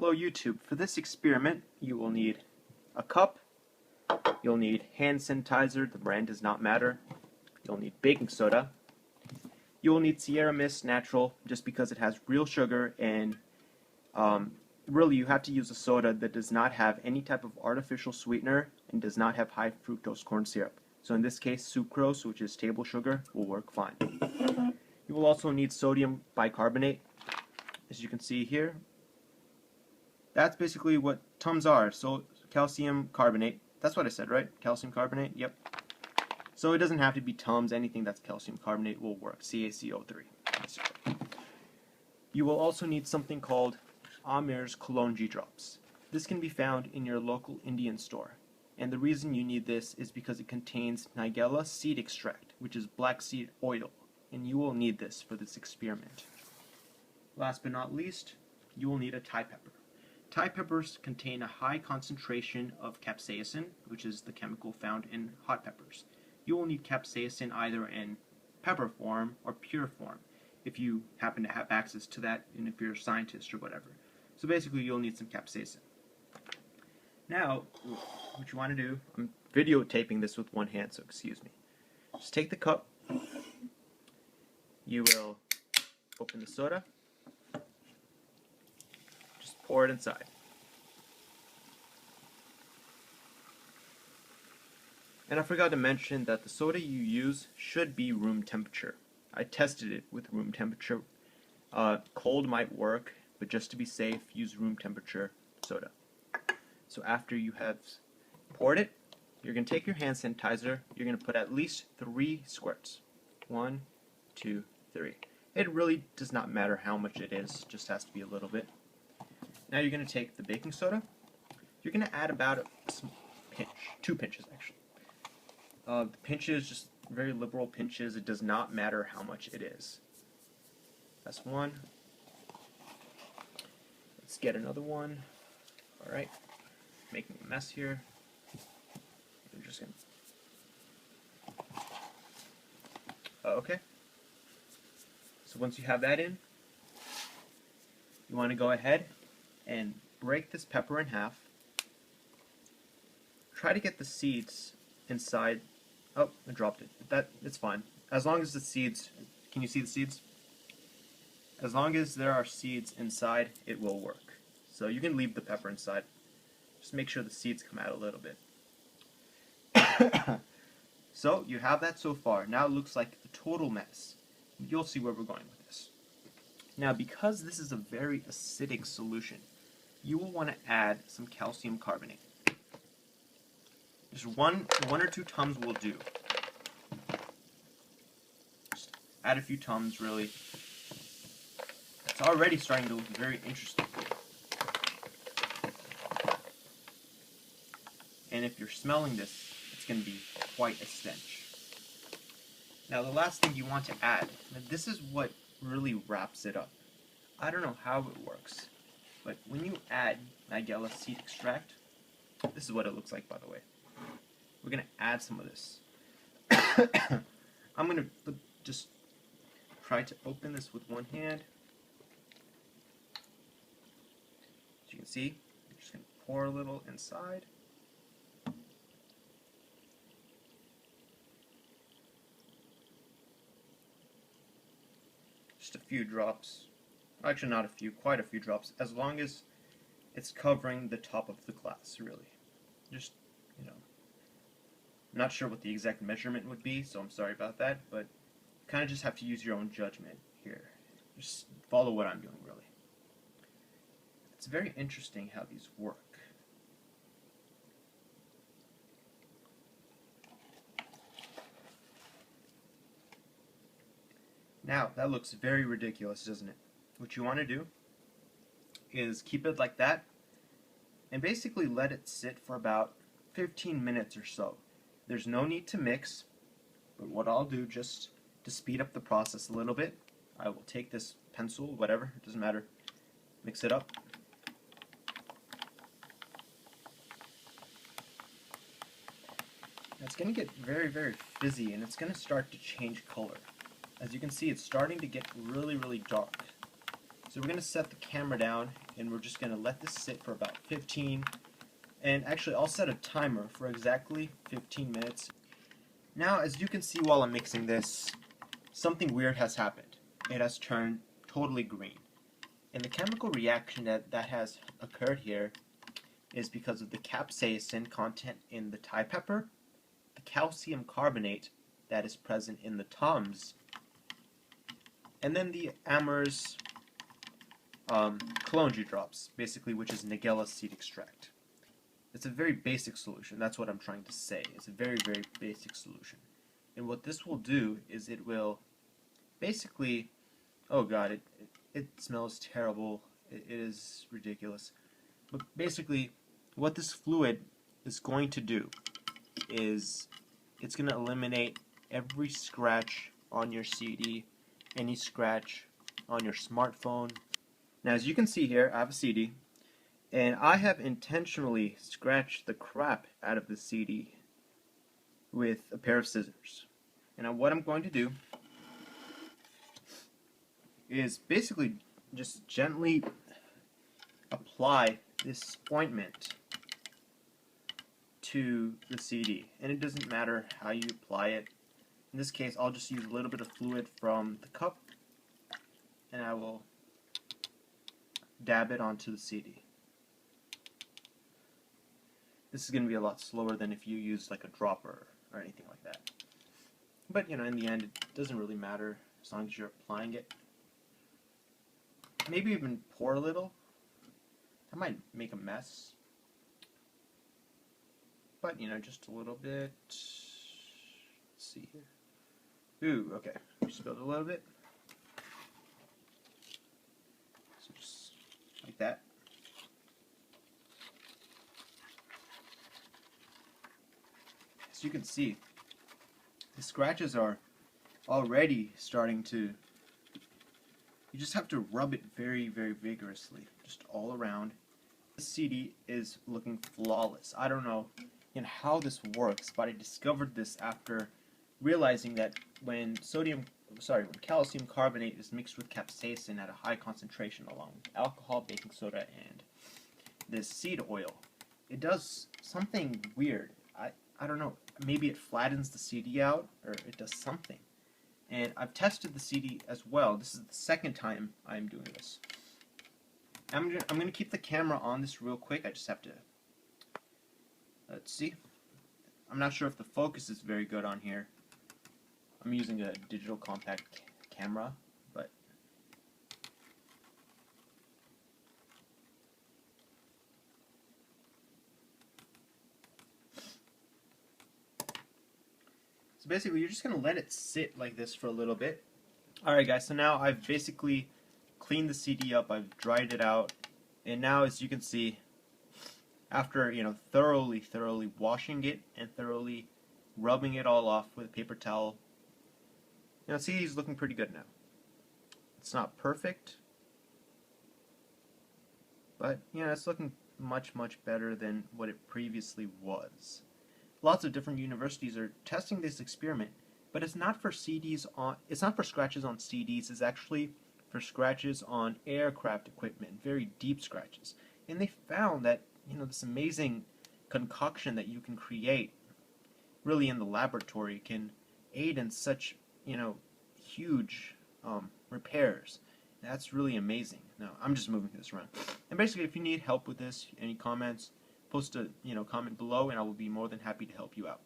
Hello YouTube. For this experiment, you will need a cup, you'll need hand sanitizer, the brand does not matter, you'll need baking soda, you will need Sierra Mist Natural just because it has real sugar, and really you have to use a soda that does not have any type of artificial sweetener and does not have high fructose corn syrup. So in this case, sucrose, which is table sugar, will work fine. You will also need sodium bicarbonate, as you can see here. That's basically what Tums are, so calcium carbonate. That's what I said, right? Calcium carbonate, yep. So it doesn't have to be Tums, anything that's calcium carbonate will work, CaCO3. You will also need something called Amer's Kalonji drops. This can be found in your local Indian store. And the reason you need this is because it contains Nigella seed extract, which is black seed oil, and you will need this for this experiment. Last but not least, you will need a Thai pepper. Thai peppers contain a high concentration of capsaicin, which is the chemical found in hot peppers. You will need capsaicin either in pepper form or pure form, if you happen to have access to that, and if you're a scientist or whatever. So basically you'll need some capsaicin. Now, what you want to do, I'm videotaping this with one hand, so excuse me. Just take the cup, you will open the soda, just pour it inside. And I forgot to mention that the soda you use should be room temperature. I tested it with room temperature. Cold might work, but just to be safe, use room temperature soda. So after you have poured it, you're going to take your hand sanitizer, you're going to put at least 3 squirts. 1, 2, 3. It really does not matter how much it is, just has to be a little bit. Now you're going to take the baking soda, you're going to add about a pinch, 2 pinches actually. The pinches, just very liberal pinches, it does not matter how much it is. That's 1. Let's get another one. Alright. Making a mess here. I'm just gonna. Okay. So once you have that in, you want to go ahead and break this pepper in half. Try to get the seeds inside. Oh, I dropped it. It's fine. As long as the seeds. Can you see the seeds? As long as there are seeds inside, it will work. So you can leave the pepper inside. Just make sure the seeds come out a little bit. So you have that so far. Now it looks like a total mess. You'll see where we're going with this. Now because this is a very acidic solution, you will want to add some calcium carbonate. Just one or 2 Tums will do. Just add a few Tums, really. It's already starting to look very interesting. And if you're smelling this, it's going to be quite a stench. Now the last thing you want to add, and this is what really wraps it up. I don't know how it works, but when you add Nigella seed extract, this is what it looks like, by the way. We're going to add some of this. I'm going to just try to open this with one hand. As you can see, I'm just going to pour a little inside. Just a few drops. Actually, not a few, quite a few drops, as long as it's covering the top of the glass, really. Just, you know. I'm not sure what the exact measurement would be, so I'm sorry about that, but you kind of just have to use your own judgment here. Just follow what I'm doing, really. It's very interesting how these work. Now, that looks very ridiculous, doesn't it? What you want to do is keep it like that and basically let it sit for about 15 minutes or so. There's no need to mix, but what I'll do just to speed up the process a little bit, I will take this pencil, whatever, it doesn't matter, mix it up. It's going to get very, very fizzy, and it's going to start to change color. As you can see, it's starting to get really, really dark. So we're going to set the camera down and we're just going to let this sit for about 15, and actually I'll set a timer for exactly 15 minutes. Now, as you can see while I'm mixing this, something weird has happened. It has turned totally green. And the chemical reaction that has occurred here is because of the capsaicin content in the Thai pepper, the calcium carbonate that is present in the Tums, and then the Amers cologne drops, basically, which is Nigella seed extract. It's a very basic solution. That's what I'm trying to say. It's a very, very basic solution. And what this will do is it will basically, oh god, it smells terrible. It is ridiculous. But basically, what this fluid is going to do is it's going to eliminate every scratch on your CD, any scratch on your smartphone. Now, as you can see here, I have a CD, and I have intentionally scratched the crap out of the CD with a pair of scissors. And what I'm going to do is basically just gently apply this ointment to the CD. And it doesn't matter how you apply it. In this case, I'll just use a little bit of fluid from the cup, and I will dab it onto the CD. This is going to be a lot slower than if you use like a dropper or anything like that. But, you know, in the end, it doesn't really matter as long as you're applying it. Maybe even pour a little. That might make a mess. But, you know, just a little bit. Let's see here. Ooh, okay. We spilled a little bit. So just like that. As you can see, the scratches are already starting to, you just have to rub it very, very vigorously, just all around. This CD is looking flawless. I don't know how this works, but I discovered this after realizing that when calcium carbonate is mixed with capsaicin at a high concentration along with alcohol, baking soda, and this seed oil, it does something weird. I don't know, maybe it flattens the CD out, or it does something. And I've tested the CD as well. This is the second time I'm doing this. I'm going to keep the camera on this real quick. I just have to, let's see. I'm not sure if the focus is very good on here. I'm using a digital compact camera, but so basically you're just going to let it sit like this for a little bit. Alright guys, so now I've basically cleaned the CD up, I've dried it out, and now as you can see, after thoroughly washing it and thoroughly rubbing it all off with a paper towel, CD is looking pretty good now. It's not perfect, but it's looking much better than what it previously was. Lots of different universities are testing this experiment, but it's not for it's not for scratches on CDs, it's actually for scratches on aircraft equipment, very deep scratches. And they found that this amazing concoction that you can create really in the laboratory can aid in such huge repairs. That's really amazing. Now I'm just moving this around. And basically, if you need help with this, any comments, post a comment below, and I will be more than happy to help you out.